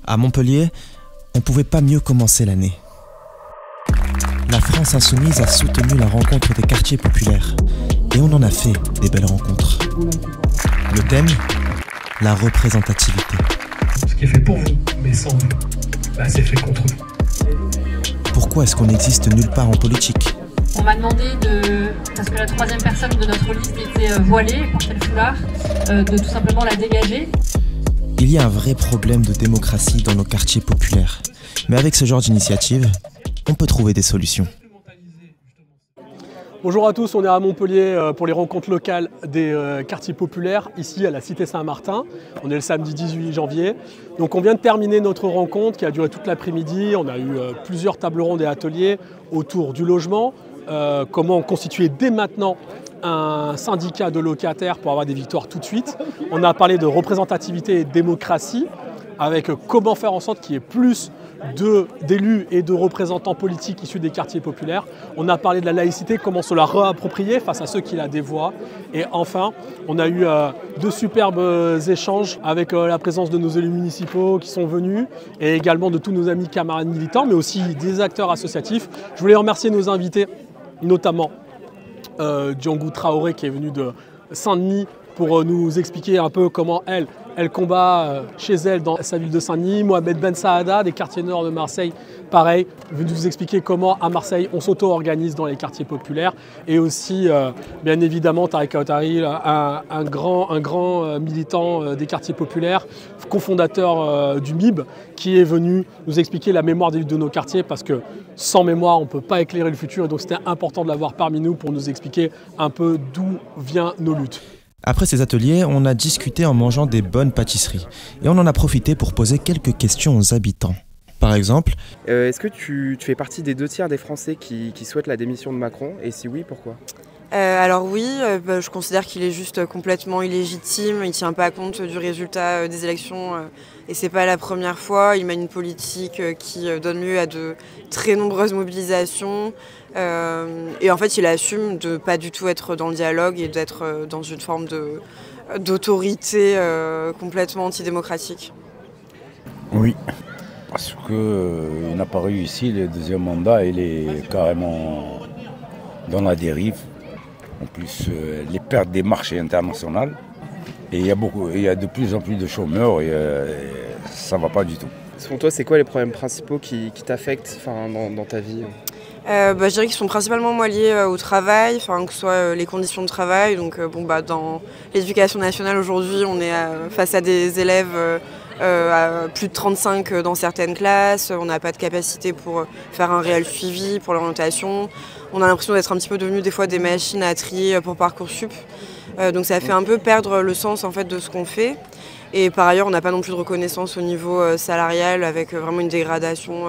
À Montpellier, on ne pouvait pas mieux commencer l'année. La France insoumise a soutenu la rencontre des quartiers populaires. Et on en a fait des belles rencontres. Le thème, la représentativité. Ce qui est fait pour vous, mais sans vous, c'est fait contre vous. Pourquoi est-ce qu'on n'existe nulle part en politique? On m'a demandé parce que la troisième personne de notre liste était voilée, portait le foulard, de tout simplement la dégager. Il y a un vrai problème de démocratie dans nos quartiers populaires. Mais avec ce genre d'initiative, on peut trouver des solutions. Bonjour à tous, on est à Montpellier pour les rencontres locales des quartiers populaires, ici à la Cité Saint-Martin. On est le samedi 18 janvier. Donc on vient de terminer notre rencontre qui a duré toute l'après-midi. On a eu plusieurs tables rondes et ateliers autour du logement, comment constituer dès maintenant un syndicat de locataires pour avoir des victoires tout de suite. On a parlé de représentativité et de démocratie, avec comment faire en sorte qu'il y ait plus d'élus et de représentants politiques issus des quartiers populaires. On a parlé de la laïcité, comment se la réapproprier face à ceux qui la dévoient. Et enfin, on a eu deux superbes échanges avec la présence de nos élus municipaux qui sont venus et également de tous nos amis camarades militants, mais aussi des acteurs associatifs. Je voulais remercier nos invités, notamment Diangou Traoré qui est venu de Saint-Denis pour nous expliquer un peu comment elle combat chez elle dans sa ville de Saint-Denis. Mohamed Ben Saada, des quartiers nord de Marseille, pareil, venu nous expliquer comment à Marseille on s'auto-organise dans les quartiers populaires. Et aussi, bien évidemment, Tariq Aouattari, un grand militant des quartiers populaires, cofondateur du MIB, qui est venu nous expliquer la mémoire de nos quartiers, parce que sans mémoire, on ne peut pas éclairer le futur. Et donc c'était important de l'avoir parmi nous pour nous expliquer un peu d'où viennent nos luttes. Après ces ateliers, on a discuté en mangeant des bonnes pâtisseries. Et on en a profité pour poser quelques questions aux habitants. Par exemple... Est-ce que tu fais partie des 2/3 des Français qui souhaitent la démission de Macron? Et si oui, pourquoi? Alors oui, je considère qu'il est juste complètement illégitime, il ne tient pas compte du résultat des élections et c'est pas la première fois. Il mène une politique qui donne lieu à de très nombreuses mobilisations et en fait il assume de pas du tout être dans le dialogue et d'être dans une forme d'autorité complètement antidémocratique. Oui, parce qu'il n'a pas réussi le deuxième mandat, il est carrément dans la dérive. En plus, les pertes des marchés internationaux. Et il y a de plus en plus de chômeurs et ça ne va pas du tout. Selon toi, c'est quoi les problèmes principaux qui t'affectent dans ta vie? Je dirais qu'ils sont principalement liés au travail, que ce soit les conditions de travail. Donc, dans l'éducation nationale aujourd'hui, on est face à des élèves à plus de 35 dans certaines classes. On n'a pas de capacité pour faire un réel suivi pour l'orientation. On a l'impression d'être un petit peu devenus des fois des machines à trier pour Parcoursup. Donc ça fait un peu perdre le sens en fait de ce qu'on fait. Et par ailleurs, on n'a pas non plus de reconnaissance au niveau salarial avec vraiment une dégradation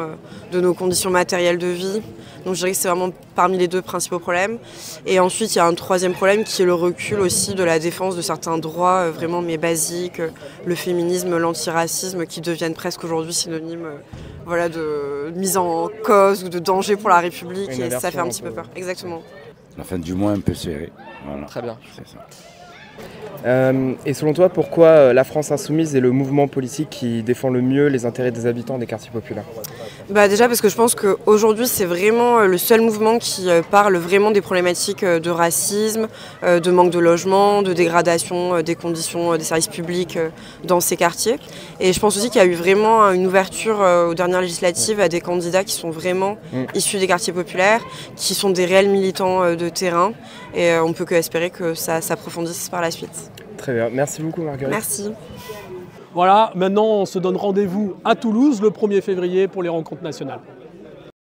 de nos conditions matérielles de vie. Donc je dirais que c'est vraiment parmi les deux principaux problèmes. Et ensuite, il y a un troisième problème qui est le recul aussi de la défense de certains droits vraiment mais basiques, le féminisme, l'antiracisme qui deviennent presque aujourd'hui synonymes de mise en cause ou de danger pour la République. Et ça fait un petit peu peur. Exactement. La fin du mois un peu serrée. Voilà. Très bien. C'est ça. Et selon toi, pourquoi la France insoumise est le mouvement politique qui défend le mieux les intérêts des habitants des quartiers populaires? Déjà parce que je pense qu'aujourd'hui c'est vraiment le seul mouvement qui parle vraiment des problématiques de racisme, de manque de logement, de dégradation des conditions des services publics dans ces quartiers. Et je pense aussi qu'il y a eu vraiment une ouverture aux dernières législatives à des candidats qui sont vraiment issus des quartiers populaires, qui sont des réels militants de terrain. Et on ne peut qu'espérer que ça s'approfondisse par la suite. Très bien, merci beaucoup Marguerite. Merci. Voilà, maintenant on se donne rendez-vous à Toulouse le 1er février pour les rencontres nationales.